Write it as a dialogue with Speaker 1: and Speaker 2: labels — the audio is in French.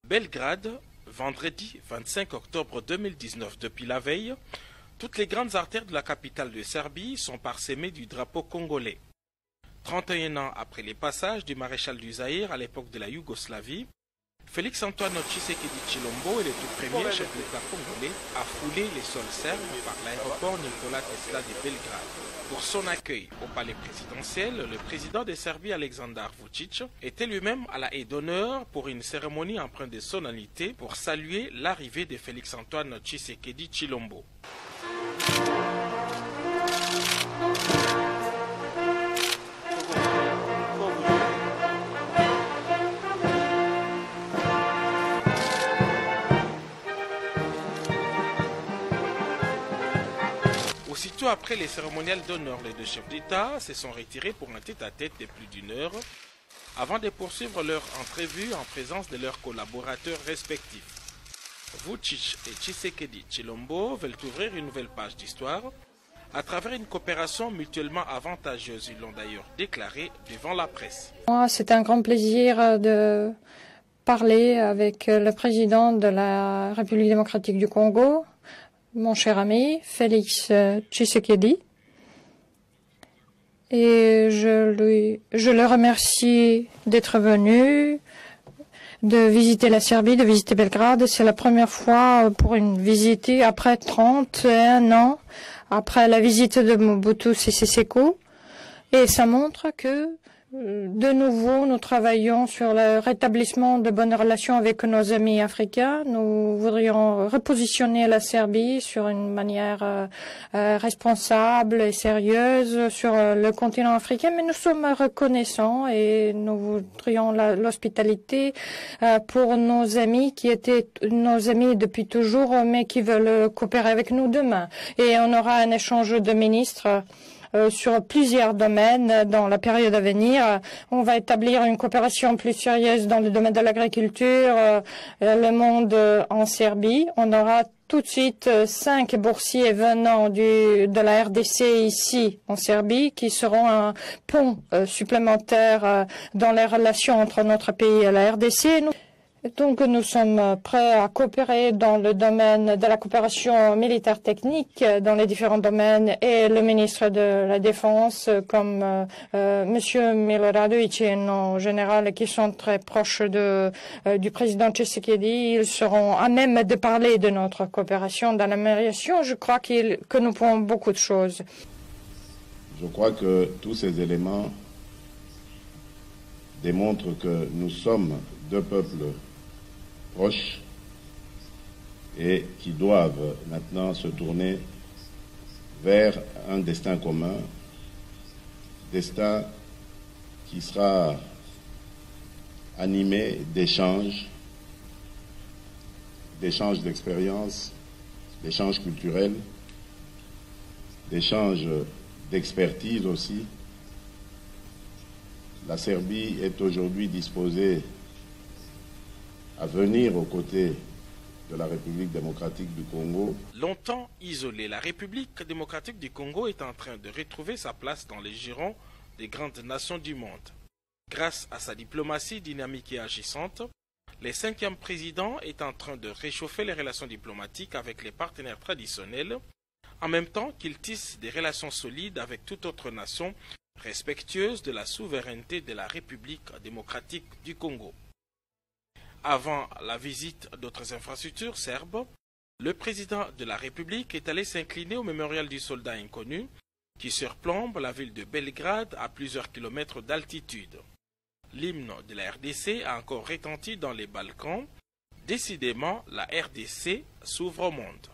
Speaker 1: Belgrade, vendredi 25 octobre 2019. Depuis la veille, toutes les grandes artères de la capitale de Serbie sont parsemées du drapeau congolais. 31 ans après les passages du maréchal du Zaïre à l'époque de la Yougoslavie, Félix-Antoine Tshisekedi Tshilombo est le tout premier chef d'État congolais à fouler les sols serbes par l'aéroport Nikola Tesla de Belgrade. Pour son accueil au palais présidentiel, le président de Serbie Aleksandar Vučić était lui-même à la haie d'honneur pour une cérémonie empreinte de solennité pour saluer l'arrivée de Félix-Antoine Tshisekedi Tshilombo. Aussitôt après les cérémoniales d'honneur, les deux chefs d'État se sont retirés pour un tête-à-tête de plus d'une heure avant de poursuivre leur entrevue en présence de leurs collaborateurs respectifs. Vučić et Tshisekedi Tshilombo veulent ouvrir une nouvelle page d'histoire à travers une coopération mutuellement avantageuse. Ils l'ont d'ailleurs déclaré devant la presse.
Speaker 2: C'est un grand plaisir de parler avec le président de la République démocratique du Congo, mon cher ami Félix Tshisekedi, et je le remercie d'être venu, de visiter la Serbie, de visiter Belgrade. C'est la première fois pour une visite après 31 ans, après la visite de Mobutu Sese Seko, et ça montre que de nouveau, nous travaillons sur le rétablissement de bonnes relations avec nos amis africains. Nous voudrions repositionner la Serbie sur une manière responsable et sérieuse sur le continent africain, mais nous sommes reconnaissants et nous voudrions l'hospitalité pour nos amis qui étaient nos amis depuis toujours, mais qui veulent coopérer avec nous demain. Et on aura un échange de ministres sur plusieurs domaines dans la période à venir. On va établir une coopération plus sérieuse dans le domaine de l'agriculture, le monde en Serbie. On aura tout de suite 5 boursiers venant de la RDC ici en Serbie qui seront un pont supplémentaire dans les relations entre notre pays et la RDC. Donc nous sommes prêts à coopérer dans le domaine de la coopération militaire technique dans les différents domaines, et le ministre de la Défense comme Monsieur Miloradovic et nos généraux qui sont très proches du président Tshisekedi, ils seront à même de parler de notre coopération dans l'amélioration. Je crois que nous pouvons beaucoup de choses.
Speaker 3: Je crois que tous ces éléments démontrent que nous sommes deux peuples proches et qui doivent maintenant se tourner vers un destin commun, destin qui sera animé d'échanges d'expériences, d'échanges culturels, d'échanges d'expertise aussi. La Serbie est aujourd'hui disposée à venir aux côtés de la République démocratique du Congo.
Speaker 1: Longtemps isolée, la République démocratique du Congo est en train de retrouver sa place dans les girons des grandes nations du monde. Grâce à sa diplomatie dynamique et agissante, le 5e président est en train de réchauffer les relations diplomatiques avec les partenaires traditionnels, en même temps qu'il tisse des relations solides avec toute autre nation respectueuse de la souveraineté de la République démocratique du Congo. Avant la visite d'autres infrastructures serbes, le président de la République est allé s'incliner au mémorial du soldat inconnu qui surplombe la ville de Belgrade à plusieurs kilomètres d'altitude. L'hymne de la RDC a encore retenti dans les Balkans. Décidément, la RDC s'ouvre au monde.